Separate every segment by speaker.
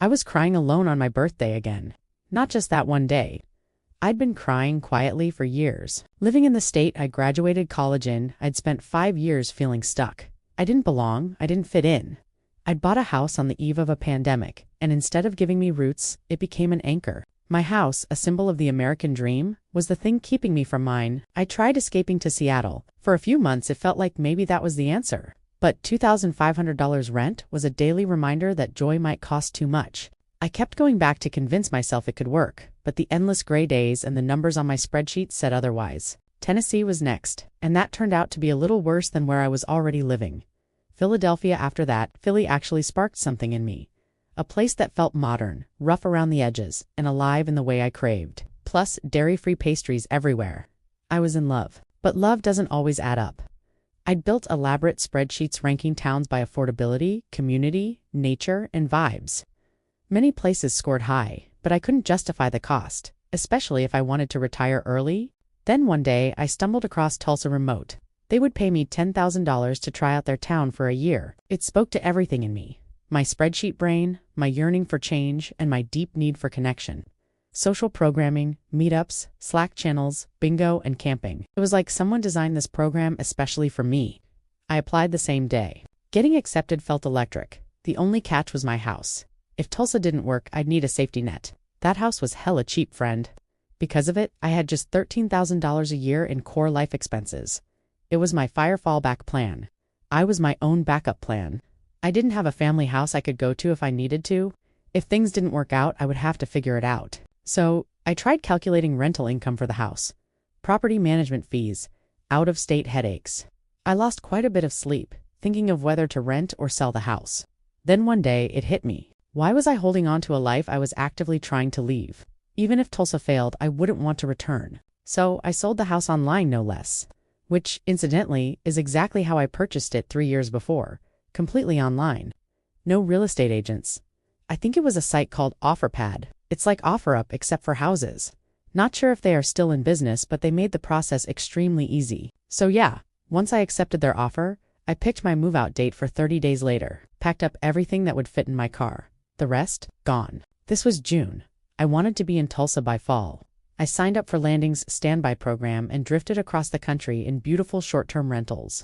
Speaker 1: I was crying alone on my birthday again. Not just that one day. I'd been crying quietly for years. Living in the state I graduated college in, I'd spent 5 years feeling stuck. I didn't belong, I didn't fit in. I'd bought a house on the eve of a pandemic, and instead of giving me roots, it became an anchor. My house, a symbol of the American dream, was the thing keeping me from mine. I tried escaping to Seattle. For a few months it felt like maybe that was the answer. But $2,500 rent was a daily reminder that joy might cost too much. I kept going back to convince myself it could work, but the endless gray days and the numbers on my spreadsheet said otherwise. Tennessee was next, and that turned out to be a little worse than where I was already living. Philadelphia after that. Philly actually sparked something in me. A place that felt modern, rough around the edges, and alive in the way I craved. Plus, dairy-free pastries everywhere. I was in love. But love doesn't always add up. I'd built elaborate spreadsheets ranking towns by affordability, community, nature, and vibes. Many places scored high, but I couldn't justify the cost, especially if I wanted to retire early. Then one day, I stumbled across Tulsa Remote. They would pay me $10,000 to try out their town for a year. It spoke to everything in me. My spreadsheet brain, my yearning for change, and my deep need for connection. Social programming, meetups, Slack channels, bingo, and camping. It was like someone designed this program especially for me. I applied the same day. Getting accepted felt electric. The only catch was my house. If Tulsa didn't work, I'd need a safety net. That house was hella cheap, friend. Because of it, I had just $13,000 a year in core life expenses. It was my fire fallback plan. I was my own backup plan. I didn't have a family house I could go to if I needed to. If things didn't work out, I would have to figure it out. So, I tried calculating rental income for the house. Property management fees. Out-of-state headaches. I lost quite a bit of sleep, thinking of whether to rent or sell the house. Then one day, it hit me. Why was I holding on to a life I was actively trying to leave? Even if Tulsa failed, I wouldn't want to return. So, I sold the house online no less. Which, incidentally, is exactly how I purchased it 3 years before. Completely online. No real estate agents. I think it was a site called OfferPad. It's like OfferUp except for houses. Not sure if they are still in business, but they made the process extremely easy. So yeah, once I accepted their offer, I picked my move-out date for 30 days later, packed up everything that would fit in my car. The rest, gone. This was June. I wanted to be in Tulsa by fall. I signed up for Landing's standby program and drifted across the country in beautiful short-term rentals.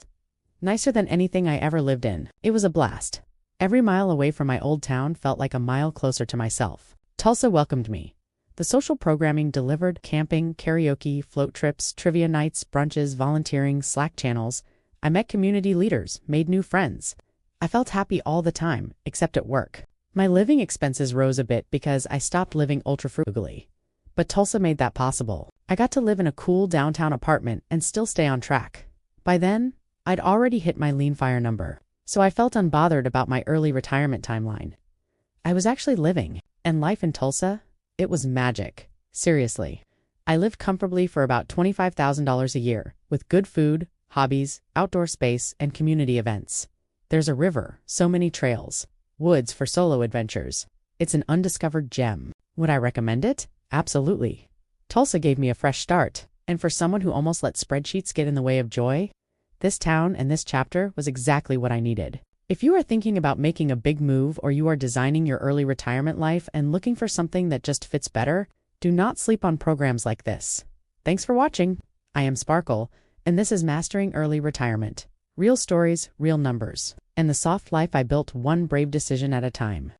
Speaker 1: Nicer than anything I ever lived in. It was a blast. Every mile away from my old town felt like a mile closer to myself. Tulsa welcomed me. The social programming delivered: camping, karaoke, float trips, trivia nights, brunches, volunteering, Slack channels. I met community leaders, made new friends. I felt happy all the time, except at work. My living expenses rose a bit because I stopped living ultra-frugally. But Tulsa made that possible. I got to live in a cool downtown apartment and still stay on track. By then, I'd already hit my lean fire number, so I felt unbothered about my early retirement timeline. I was actually living, and life in Tulsa, it was magic. Seriously. I lived comfortably for about $25,000 a year, with good food, hobbies, outdoor space, and community events. There's a river, so many trails, woods for solo adventures. It's an undiscovered gem. Would I recommend it? Absolutely. Tulsa gave me a fresh start, and for someone who almost let spreadsheets get in the way of joy, this town and this chapter was exactly what I needed. If you are thinking about making a big move, or you are designing your early retirement life and looking for something that just fits better, do not sleep on programs like this. Thanks for watching. I am Sparkle, and this is Mastering Early Retirement. Real stories, real numbers, and the soft life I built one brave decision at a time.